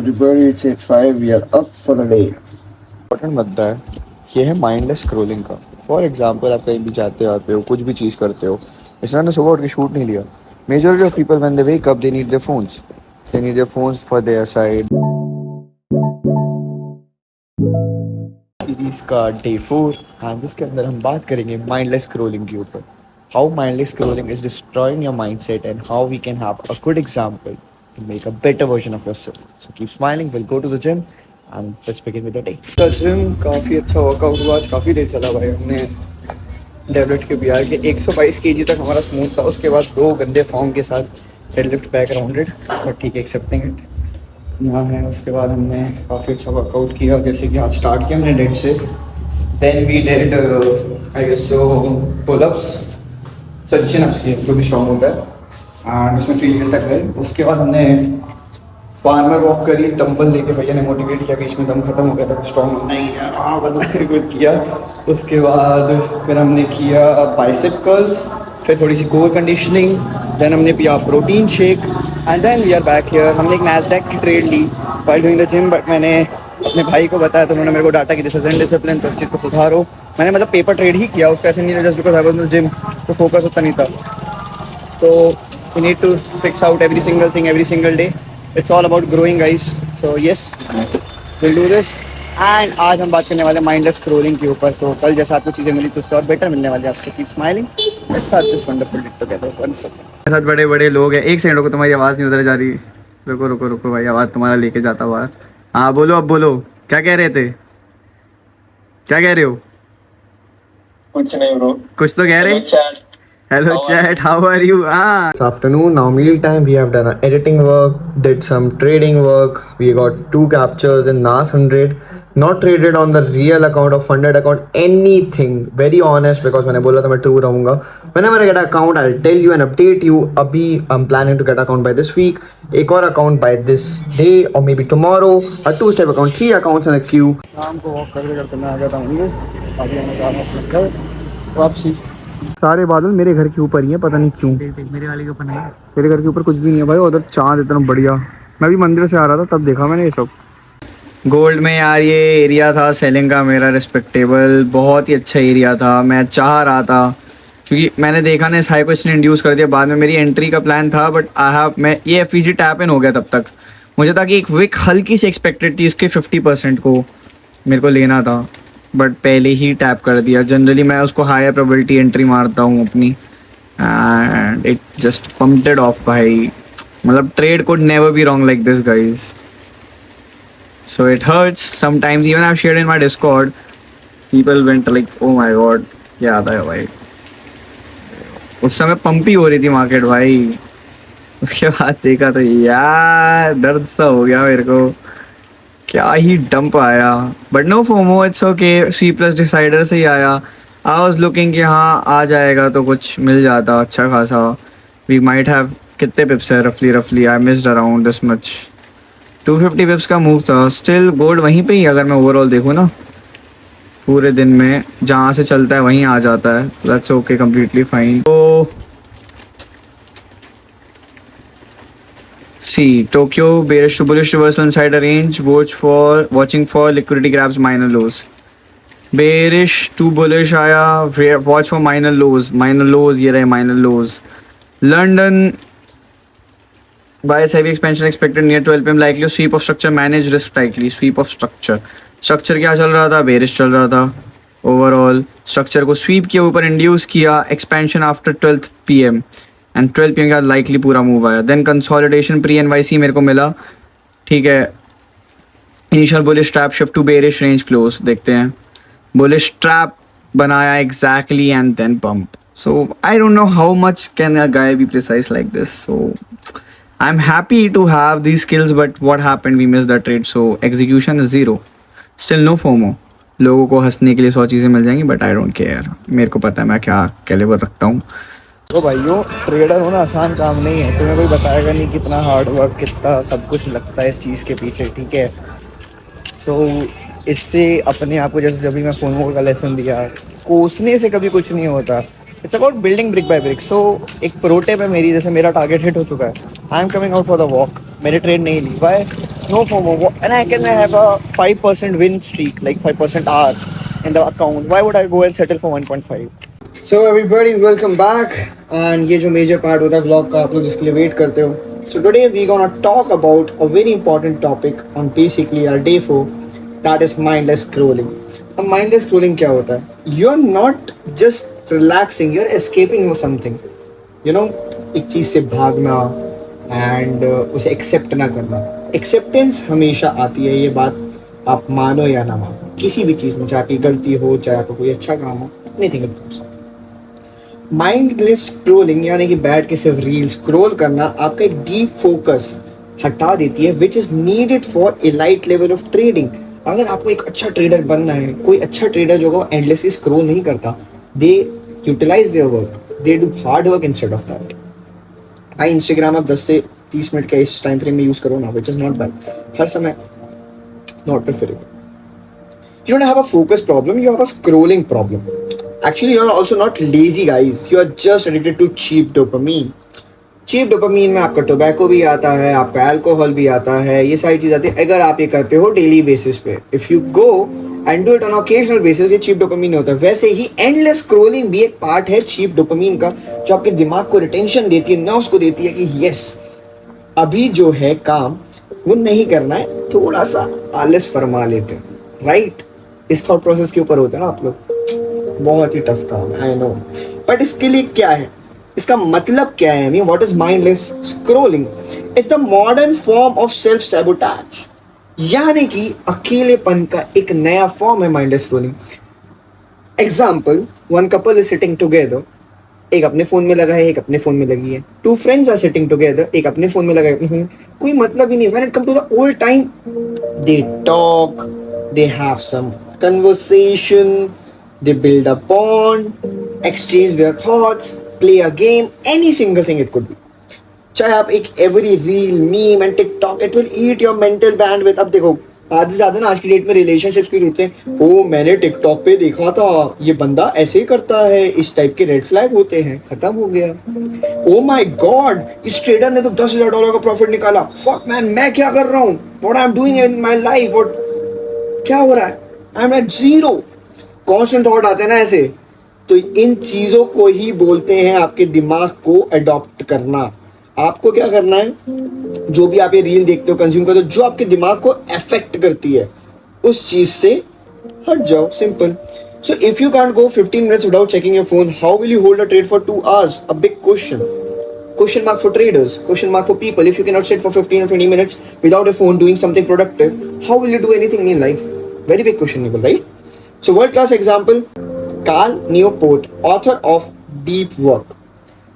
everybody, it's 8:05. We are up for the day. Important मुद्दा है, ये है माइंडलेस स्क्रोलिंग का। फॉर एग्जाम्पल, आप कहीं भी जाते आते हो, कुछ भी चीज़ करते हो, इसलिए मैंने सुबह उठ के शूट नहीं लिया। Majority of people when they wake up they need their phones, for their side series का डे 4। एंड जिसके अंदर हम बात करेंगे माइंडलेस स्क्रोलिंग के ऊपर, how mindless scrolling is destroying your mindset and how we can have a good example to make a better version of yourself. So keep smiling, we'll go to the gym and let's begin with the day. The gym काफ़ी अच्छा workout हुआ आज, काफ़ी देर चला भाई। हमने deadlift के बिहार के 122 kg तक हमारा स्मूथ था, उसके बाद 2 गंदे फॉर्म के साथ डेडलिफ्ट बैक राउंडेड, बट ठीक है, एक्सेप्टिंग इट यहाँ है। उसके बाद हमने काफ़ी अच्छा वर्कआउट किया, जैसे कि आज स्टार्ट किया हमने डेड से, then we did I guess so pullups, chin ups किए जो भी स्ट्रॉन्ग होता है, एंड उसमें 3 दिन तक गए। उसके बाद हमने फार्मर वॉक करी, डंबल लेके भैया ने मोटिवेट किया, बीच में दम खत्म हो गया था, स्ट्रॉन्ग नहीं है हाँ बदला कुछ किया। उसके बाद फिर हमने किया बाइसेप कर्ल्स, फिर थोड़ी सी कोर कंडीशनिंग, देन हमने पिया protein shake, and then we are back here. हमने एक नैस्डैक की ट्रेड ली while doing the gym, but मैंने अपने भाई को बताया तो उन्होंने मेरे को डाटा कि दिस इज इनडिसिप्लिन, तो इस चीज़ को सुधारो। मैंने मतलब पेपर ट्रेड ही किया उसका, ऐसे नहीं है just because I was in the gym, तो फोकस उतना नहीं था। तो we need to fix out every single thing every single day. It's all about growing, guys. So yes, we'll do this. And आज हम बात करने वाले माइंडलेस स्क्रोलिंग के ऊपर। तो कल जैसा आपको चीज़ें मिली तो उससे और बेटर मिलने वाली है आपको। Keep smiling, let's start this wonderful day together. One second, मेरे साथ बड़े बड़े लोग हैं। एक सेकंड रुको, तुम्हारी आवाज़ नहीं उधर जा रही। रुको रुको रुको भाई, आवाज़ तुम्हारा लेके जाता हुआ। हाँ बोलो, अब बोलो, क्या कह रहे थे, क्या कह रहे हो? कुछ नहीं ब्रो, कुछ तो कह रहे। Hello chat, how are you? It's afternoon, now meal time. We have done our editing work, did some trading work. We got 2 captures in NAS 100. Not traded on the real account or funded account, anything. Very honest, because मैंने बोला था मैं true रहूँगा. Whenever I get an account, I'll tell you and update you. अभी I'm planning to get account by this week. एक और account by this day or maybe tomorrow. A 2-step account, 3 accounts in a queue. शाम को walk करते करते मैं आ गया था मंदिर। अभी हमें जाना है वापसी। सारे बादल मेरे घर के ऊपर ही है, पता नहीं क्यों। मेरे वाले के ऊपर नहीं है। तेरे घर के ऊपर कुछ भी नहीं है भाई, उधर चांद इतना बढ़िया। मैं भी मंदिर से आ रहा था तब देखा मैंने ये सब। गोल्ड में यार ये एरिया था सेलिंग का मेरा, रिस्पेक्टेबल, बहुत ही अच्छा एरिया था। मैं चाह रहा था क्योंकि मैंने देखा ना इस हाई को इसने इंड्यूस कर दिया। बाद में मेरी एंट्री का प्लान था, बट मैं ये FEG टैप इन हो गया। तब तक मुझे था कि एक विक हल्की सी एक्सपेक्टेड थी, इसके 50% को मेरे को लेना था, बट पहले ही टैप कर दिया। जनरली मैं उसको हायर प्रोबेबिलिटी एंट्री मारता हूँ अपनी, and it just pumped of भाई। मतलब trade could never be wrong like this guys, so it hurts sometimes. Even I have shared in my Discord, people went like oh my God क्या आता है भाई। उस समय पंप ही हो रही थी मार्केट भाई। उसके बाद देखा तो यार दर्द सा हो गया मेरे को, क्या ही डंप आया। But no FOMO, it's okay. C plus decider से ही आया। आई वाज लुकिंग कि हाँ आ जाएगा तो कुछ मिल जाता अच्छा खासा। वी माइट हैव, कितने पिप्स है रफली I missed around this much. 250 पिप्स का मूव था। स्टिल गोल्ड वहीं पे ही, अगर मैं ओवरऑल देखूँ ना पूरे दिन में जहाँ से चलता है वहीं आ जाता है। That's okay, completely fine. तो See, Tokyo bearish to bullish reversal inside a range. Watching for liquidity grabs, minor lows. Bearish to bullish आया, watch for minor lows. ये रहे minor lows. London bias heavy expansion expected near 12 PM. Likely sweep of structure, manage risk tightly. Sweep of structure. Structure क्या चल रहा था? Bearish चल रहा था. Overall structure को sweep के ऊपर induce किया, expansion after 12 PM. And 12 PM का लाइकली पूरा मूव आया। देन कंसोलिडेशन प्री NYC मेरे को मिला, ठीक है। Initial bullish trap, shift to bearish, range close. देखते हैं, बुलिश ट्रैप बनाया exactly and then pump. So I don't know how much can a guy be precise like this. So I am happy to have these skills, but what happened, we miss the trade, so execution is 0। Still no FOMO. लोगों को हंसने के लिए 100 चीज़ें मिल जाएंगी, but I don't care. मेरे को पता है मैं क्या कैलिबर रखता हूँ। तो भाइयों, ट्रेडर होना आसान काम नहीं है। तुम्हें कोई बताएगा नहीं कितना हार्ड वर्क, कितना सब कुछ लगता है इस चीज़ के पीछे, ठीक है। सो इससे अपने आप को, जैसे जब भी मैं फोन का लेसन दिया, कोसने से कभी कुछ नहीं होता। It's about building brick by brick. So एक प्रो टिप है मेरी, जैसे मेरा टारगेट हिट हो चुका है, I am coming out for the walk. मैंने ट्रेड नहीं ली, Y? No FOMO. And I can have a 5% win streak, like 5% R in the account. Why would I go and settle for 1.5? So everybody, welcome back. And ये जो major part होता है vlog का, आप लोग जिसके लिए wait करते हो. So today we gonna talk about a very important topic on basically our day 4, that is mindless scrolling. अब mindless scrolling क्या होता है? You're not just relaxing, you're escaping for something. You know, एक चीज से भागना एंड उसे accept ना करना. एक्सेप्टेंस हमेशा आती है, ये बात आप मानो या ना मानो, किसी भी चीज में, चाहे आपकी गलती हो, चाहे आपको कोई अच्छा काम हो, anything it comes. Mindless scrolling यानी कि बैठ के सिर्फ रील स्क्रॉल करना आपका एक डीप फोकस हटा देती है, which is needed for elite level of trading. अगर आपको एक अच्छा ट्रेडर बनना है, कोई अच्छा ट्रेडर जो होगा एंडलेसली स्क्रॉल नहीं करता, they utilise their work, they do hard work instead of that. भाई इंस्टाग्राम आप 10 से 30 मिनट का इस टाइम फ्रेम में यूज करो ना, विच इज नॉट बैड. हर समय not preferable. You don't have a focus problem, you have a scrolling problem. Actually, you are also not lazy, guys. You are just addicted to cheap dopamine. Cheap dopamine में आपका tobacco भी आता है, आपका alcohol भी आता है, ये सारी चीज़ आती है अगर आप ये करते हो डेली बेसिस पे. If you go and do it on occasional basis, ये चीप डोपामीन होता है. वैसे ही एंडलेस स्क्रोलिंग भी एक पार्ट है चीप डोपामीन का, जो आपके दिमाग को रिटेंशन देती है, नर्व्स को देती है कि यस अभी जो है काम वो नहीं करना है, थोड़ा सा आलस फरमा लेते हैं. राइट, इस थॉट प्रोसेस के ऊपर होते हैं ना आप लोग. बहुत ही टफ काम है, आई नो. बट इसके लिए क्या है, इसका मतलब क्या है? Mean what is mindless scrolling? It's the modern form of self sabotage, यानी कि अकेलेपन का एक नया फॉर्म है mindless scrolling. Example, one couple is sitting together, एक अपने फोन में लगा है, एक अपने फोन में लगी है. Two friends are sitting together, एक अपने फोन में लगा है, अपने फोन में. कोई मतलब ही नहीं. When it come to the old time, they talk, they have some conversation, they build a bond, exchange their thoughts, play a game, any single thing it could be. चाहे आप एक every reel, meme and TikTok, it will eat your mental bandwidth. अब देखो आधे ज्यादा ना आज की डेट में रिलेशनशिप्स की ढूंढते हैं. ओ मैंने टिकटॉक पे देखा था, ये बंदा ऐसे ही करता है, इस टाइप के रेड फ्लैग होते हैं, खत्म हो गया. ओ माय गॉड, इस ट्रेडर ने तो $10,000 का प्रॉफिट निकाला. फक मैन, मैं क्या कर रहा हूँ? What I am doing in my life? What क्या हो रहा है? I am at zero. Constant thought आते हैं ना ऐसे. तो इन चीजों को ही बोलते हैं आपके दिमाग को अडॉप्ट करना. आपको क्या करना है, जो भी आप ये रील देखते हो, कंज्यूम करते हो, जो आपके दिमाग को अफेक्ट करती है, उस चीज से हट जाओ. Simple. So if you can't go 15 minutes without checking your phone, how will you hold a trade for 2 hours? A big question. Question mark for traders, question mark for people. If you cannot sit for 15 or 20 minutes without a phone doing something productive, how will you do anything in life? Very big questionable, right? So world class example, Cal Newport, author of Deep Work.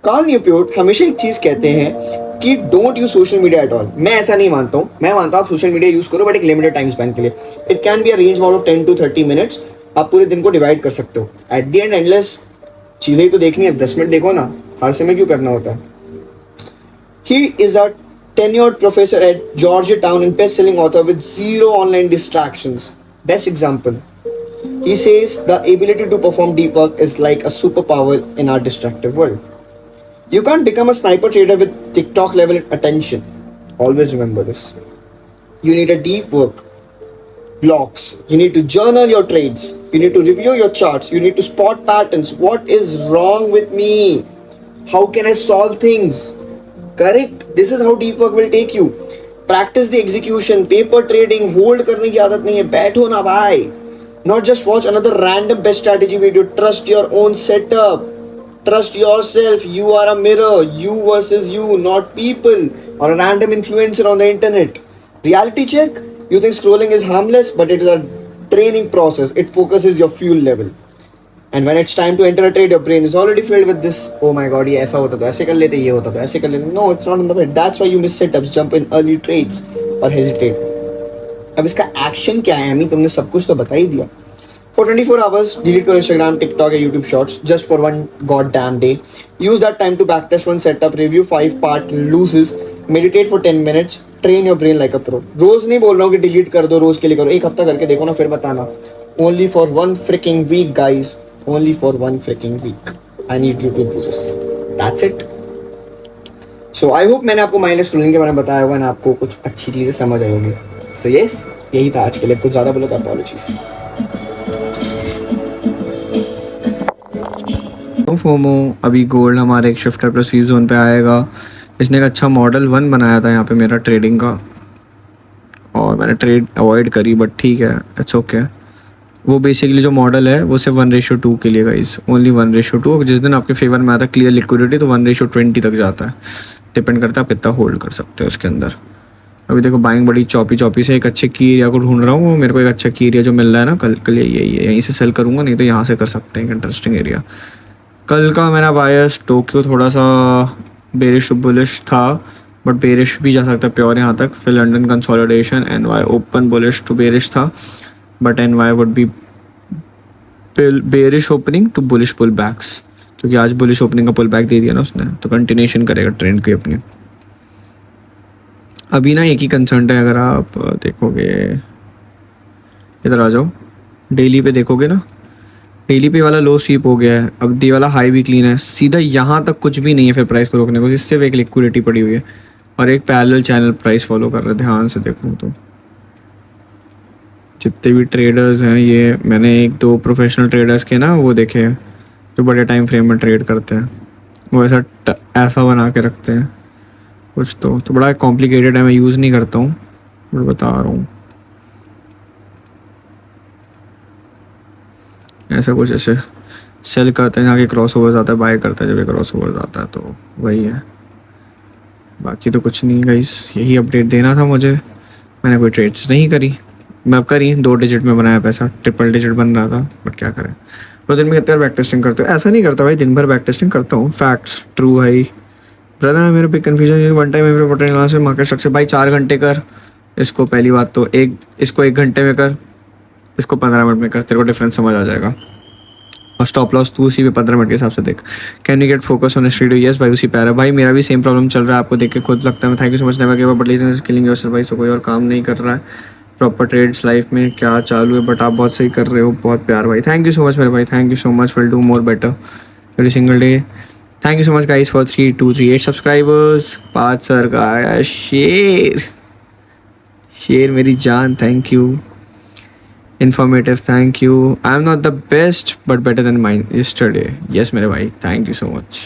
Cal Newport हमेशा एक चीज कहते हैं कि don't use social media at all. मैं ऐसा नहीं मानता हूँ. मैं मानता हूँ आप सोशल मीडिया यूज करो, बट एक लिमिटेड टाइम स्पैन के लिए. It can be a range bound of 10 to 30 minutes. आप पूरे दिन को डिवाइड कर सकते हो. एट द एंड एंडलेस चीजें ही तो देखनी है. 10 मिनट देखो ना, हर समय क्यों करना होता है? He is a tenured professor at Georgetown and best-selling author with zero online distractions. Best example. He says the ability to perform deep work is like a superpower in our distractive world. You can't become a sniper trader with TikTok level attention. Always remember this. You need a deep work blocks. You need to journal your trades. You need to review your charts. You need to spot patterns. What is wrong with me? How can I solve things? Correct. This is how deep work will take you. Practice the execution. Paper trading, hold करने की आदत नहीं है. बैठो ना भाई. Not just watch another random best strategy video. Trust your own setup. Trust yourself. You are a mirror. You versus you, not people or a random influencer on the internet. Reality check. You think scrolling is harmless, but it is a training process. It focuses your fuel level. And when it's time to enter a trade, your brain is already filled with this. Oh my god, ये ऐसा होता तो ऐसे कर लेते, ये होता तो ऐसे कर लेते. No, it's not in the way. That's why you miss setups, jump in early trades or hesitate. अब इसका एक्शन क्या है? अमी तुमने सब कुछ तो बता ही दिया. For 24 hours, delete करो Instagram, TikTok या YouTube Shorts just for one goddamn day. Use that time to backtest one setup, review 5-part loses, meditate for 10 minutes, train your brain like a pro. रोज नहीं बोल रहा हूँ कि delete कर दो, रोज के लिए करो. एक हफ्ता करके देखो ना, फिर बताना. Only for one freaking week, guys. Only for one freaking week. I need you to do this. That's it. So I hope मैंने आपको माइनस रूलिंग के बारे में बताया होगा ना, आपको कुछ अच्छी चीज़ें समझ आई होंगी. सो यस, यही था आज के लिए. कुछ ज़्यादा बोला तो अपॉलॉजीज. फोमो, अभी गोल्ड हमारे एक शिफ्टर प्लस फ्यू जोन पे आएगा. इसने एक अच्छा मॉडल 1 बनाया था यहाँ पे मेरा ट्रेडिंग का, और मैंने ट्रेड अवॉइड करी, बट ठीक है, इट्स ओके. वो बेसिकली जो मॉडल है वो सिर्फ 1:2 के लिए गाइस, ओनली 1:2. जिस दिन आपके फेवर में आता है क्लियर लिक्विडिटी तो 1:20 तक जाता है. डिपेंड करता है आप कितना होल्ड कर सकते हो उसके अंदर. अभी देखो बाइंग बड़ी चौपी से एक अच्छे की एरिया को ढूंढ रहा हूँ. वो मेरे को एक अच्छा की एरिया जो मिल रहा है ना, कल यही है, यहीं से सेल करूँगा, नहीं तो यहाँ से कर सकते हैं. एक इंटरेस्टिंग एरिया. कल का मेरा बायस टोक्यो थोड़ा सा बेरिश बुलिश था, बट बेरिश भी जा सकता है प्योर यहाँ तक. फिर London consolidation, NY open bullish to bearish था, but NY would be bearish opening to bullish pull backs, क्योंकि आज बुलिश ओपनिंग का पुल बैक दे दिया ना उसने, तो कंटिन्यूशन करेगा ट्रेंड की अपनी. अभी ना एक ही कंसर्न है, अगर आप देखोगे इधर आ जाओ, डेली पे देखोगे ना, डेली पे वाला लो स्वीप हो गया है. अब डी वाला हाई भी क्लीन है, सीधा यहाँ तक कुछ भी नहीं है फिर प्राइस को रोकने को. सिर्फ एक लिक्विडिटी पड़ी हुई है और एक पैरेलल चैनल प्राइस फॉलो कर रहे हैं. ध्यान से देखूँ तो जितने भी ट्रेडर्स हैं, ये मैंने 1-2 प्रोफेशनल ट्रेडर्स के ना वो देखे हैं जो बड़े टाइम फ्रेम में ट्रेड करते हैं. वो ऐसा बना के रखते हैं कुछ. तो बड़ा कॉम्प्लिकेटेड है, मैं यूज़ नहीं करता हूँ, मैं बता रहा हूँ. ऐसा कुछ ऐसे सेल करते हैं आगे क्रॉस ओवर आता है, बाय करता है जब ये क्रॉस ओवर आता है, तो वही है. बाकी तो कुछ नहीं गाइस, यही अपडेट देना था मुझे. मैंने कोई ट्रेड्स नहीं करी, मैं अब करी 2 डिजिट में बनाया पैसा, ट्रिपल डिजिट बन रहा था, बट क्या करें. तो दिन में कितने बार बैक टेस्टिंग करते हो? ऐसा नहीं करता भाई, दिन भर बैक टेस्टिंग करता हूँ. फैक्ट्स ट्रू भाई. ब्रदर मेरा बिग कन्फ्यूजन है, वन टाइम एवरी पोर्टल यहाँ से मार्केट स्ट्रक्चर भाई 4 घंटे कर इसको. पहली बात तो इसको 1 घंटे में कर, इसको 15 मिनट में कर, तेरे को डिफरेंस समझ आ जाएगा. और स्टॉप लॉस तू उसी पे 15 मिनट के हिसाब से देख. Can you get focus on street? Yes भाई, उसी पैरा भाई. मेरा भी सेम प्रॉब्लम चल रहा है, आपको देख के खुद लगता है. Thank you so much never give up, but leasing killing yourself भाई. सो कोई और काम नहीं कर रहा है. प्रॉपर ट्रेड्स लाइफ में क्या चालू है, बट आप बहुत सही कर रहे हो. बहुत प्यार भाई, थैंक यू सो मच मेरे भाई, thank you so much. Will do more better every single day. Thank you so much guys for 3238 subscribers. 5 sir का आया शेर मेरी जान, thank you. Informative, thank you. I'm not the best, but better than mine yesterday. Yes मेरे भाई, thank you so much.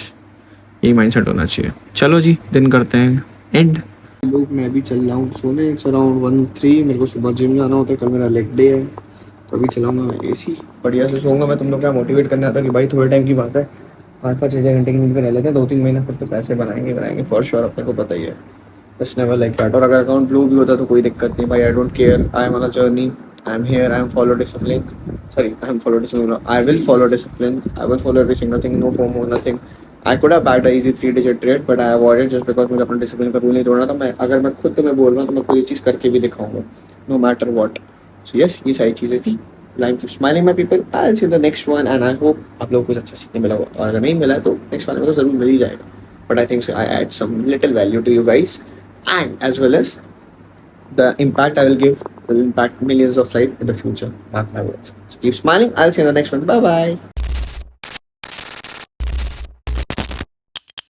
यही mindset होना चाहिए. चलो जी, दिन करते हैं एंड. लोग मैं भी चल रहा हूँ सोने. It's around 1-3. मेरे को सुबह जिम जाना होता है, कल मेरा लेग डे है, तो अभी चलाऊंगा मैं एसी. बढ़िया से सोऊंगा मैं. तुम लोग क्या मोटिवेट करने आता कि भाई थोड़े टाइम की बात है, 5-6 घंटे की नींद पे रह लेते हैं 2-3 महीने, फिर तो पैसे बनाएंगे फॉर श्योर, अपने को पता ही है. Just never like that. और अगर अकाउंट ब्लू भी होता तो कोई दिक्कत नहीं भाई. I don't care. I am on a journey. I'm here. I'm follow discipline. Sorry, I'm follow discipline. I will follow discipline. I will follow every single thing. No FOMO, nothing. I could have bagged a easy 3-digit trade, but I avoided just because मुझे अपना discipline का rule नहीं तोड़ना था. मैं अगर मैं खुद तुम्हें बोल रहा हूँ तो मैं कोई चीज़ करके भी दिखाऊंगा, no matter what. So yes, ये सारी चीज़ें थी. Life keep smiling, my people. I'll see you in the next one, and I hope आप लोगों को कुछ अच्छा सीखने मिला होगा. और अगर नहीं मिला है तो next one में तो ज़रूर मिल ही जाएगा. But I think so I add some little value to you guys, and as well as the impact I will give will impact millions of lives in the future. Mark my words. So keep smiling. I'll see you in the next one. Bye bye.